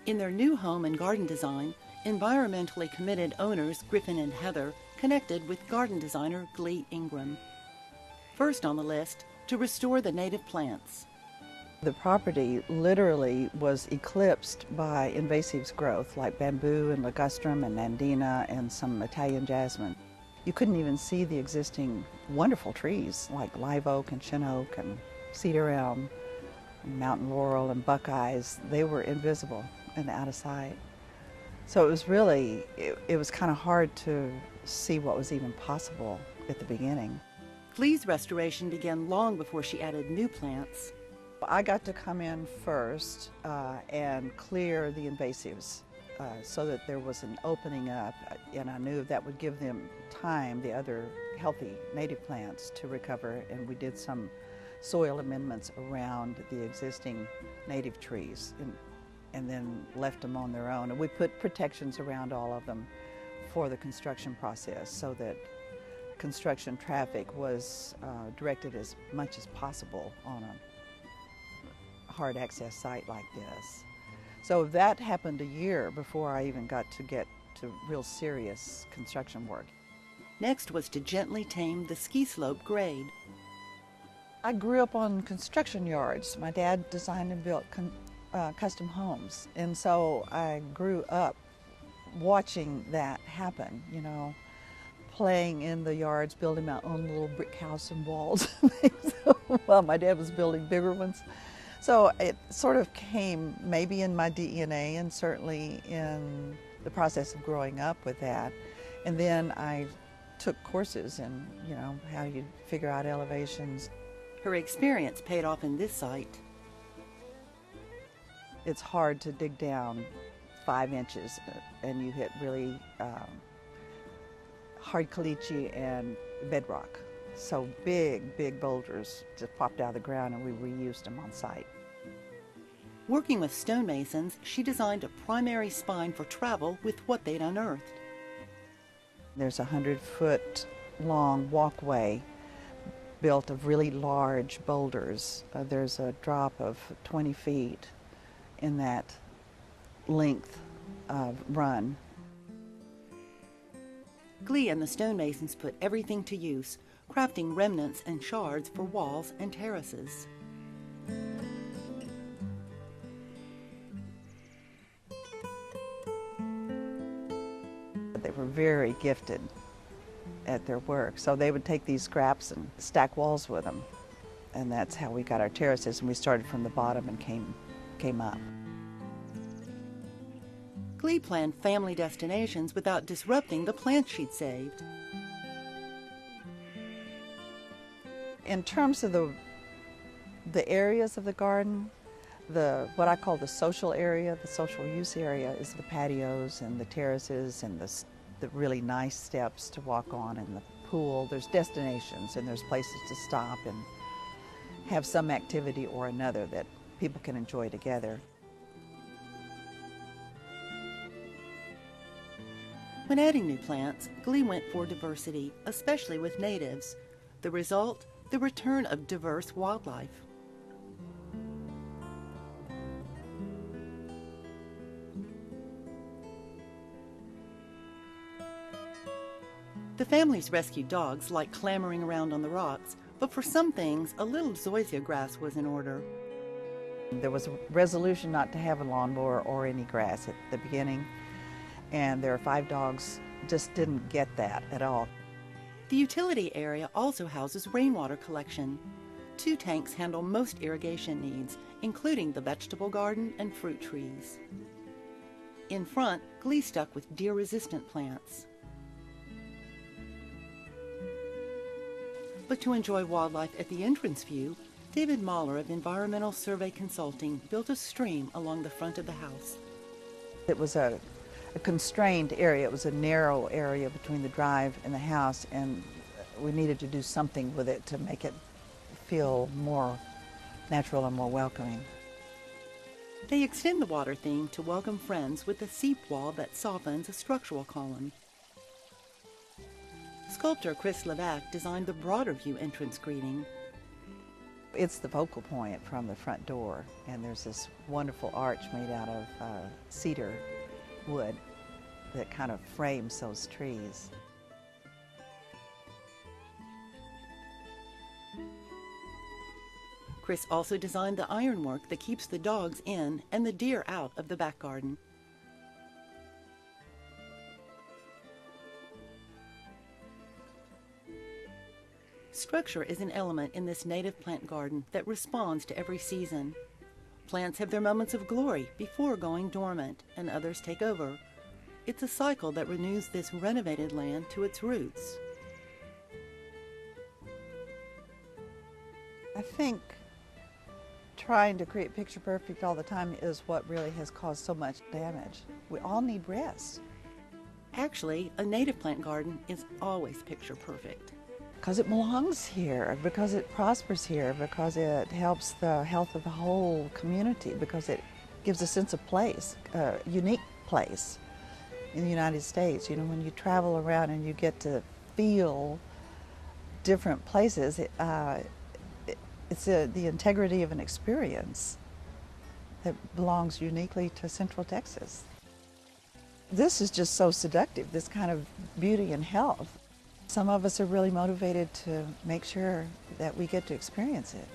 In their new home and garden design, environmentally committed owners Griffin and Heather connected with garden designer Glee Ingram. First on the list, to restore the native plants. The property literally was eclipsed by invasives growth like bamboo and ligustrum and nandina and some Italian jasmine. You couldn't even see the existing wonderful trees like live oak and shin oak and cedar elm and mountain laurel and buckeyes. They were invisible and out of sight. So it was really, it was kind of hard to see what was even possible at the beginning. Glee's restoration began long before she added new plants. I got to come in first and clear the invasives so that there was an opening up, and I knew that would give them time, the other healthy native plants, to recover, and we did some soil amendments around the existing native trees and then left them on their own. And we put protections around all of them for the construction process so that construction traffic was directed as much as possible on a hard access site like this. So that happened a year before I even got to real serious construction work. Next was to gently tame the ski slope grade. I grew up on construction yards. My dad designed and built custom homes, and so I grew up watching that happen, you know, playing in the yards, building my own little brick house and walls while my dad was building bigger ones. So it sort of came maybe in my DNA and certainly in the process of growing up with that. And then I took courses in, you know, how you figure out elevations. Her experience paid off in this site. It's hard to dig down 5 inches and you hit really hard caliche and bedrock. So big boulders just popped out of the ground and we reused them on site. Working with stonemasons, she designed a primary spine for travel with what they'd unearthed. There's a 100-foot long walkway built of really large boulders. There's a drop of 20 feet in that length of run. Glee and the stonemasons put everything to use, crafting remnants and shards for walls and terraces. They were very gifted at their work, so they would take these scraps and stack walls with them, and that's how we got our terraces, and we started from the bottom and came up. Glee planned family destinations without disrupting the plants she'd saved. In terms of the areas of the garden, what I call the social area, the social use area, is the patios and the terraces and the really nice steps to walk on and the pool. There's destinations and there's places to stop and have some activity or another that people can enjoy together. When adding new plants, Glee went for diversity, especially with natives. The result? The return of diverse wildlife. The family's rescued dogs like clambering around on the rocks, but for some things, a little zoysia grass was in order. There was a resolution not to have a lawnmower or any grass at the beginning, and there are 5 dogs just didn't get that at all. The utility area also houses rainwater collection. 2 tanks handle most irrigation needs, including the vegetable garden and fruit trees. In front, Glee stuck with deer-resistant plants. But to enjoy wildlife at the entrance view, David Mahler of Environmental Survey Consulting built a stream along the front of the house. It was a constrained area. It was a narrow area between the drive and the house, and we needed to do something with it to make it feel more natural and more welcoming. They extend the water theme to welcome friends with a seep wall that softens a structural column. Sculptor Chris Levac designed the broader view entrance greeting. It's the focal point from the front door, and there's this wonderful arch made out of cedar wood that kind of frames those trees. Chris also designed the ironwork that keeps the dogs in and the deer out of the back garden. Structure is an element in this native plant garden that responds to every season. Plants have their moments of glory before going dormant, and others take over. It's a cycle that renews this renovated land to its roots. I think trying to create picture perfect all the time is what really has caused so much damage. We all need rest. Actually, a native plant garden is always picture perfect. Because it belongs here, because it prospers here, because it helps the health of the whole community, because it gives a sense of place, a unique place in the United States. You know, when you travel around and you get to feel different places, it's the integrity of an experience that belongs uniquely to Central Texas. This is just so seductive, this kind of beauty and health. Some of us are really motivated to make sure that we get to experience it.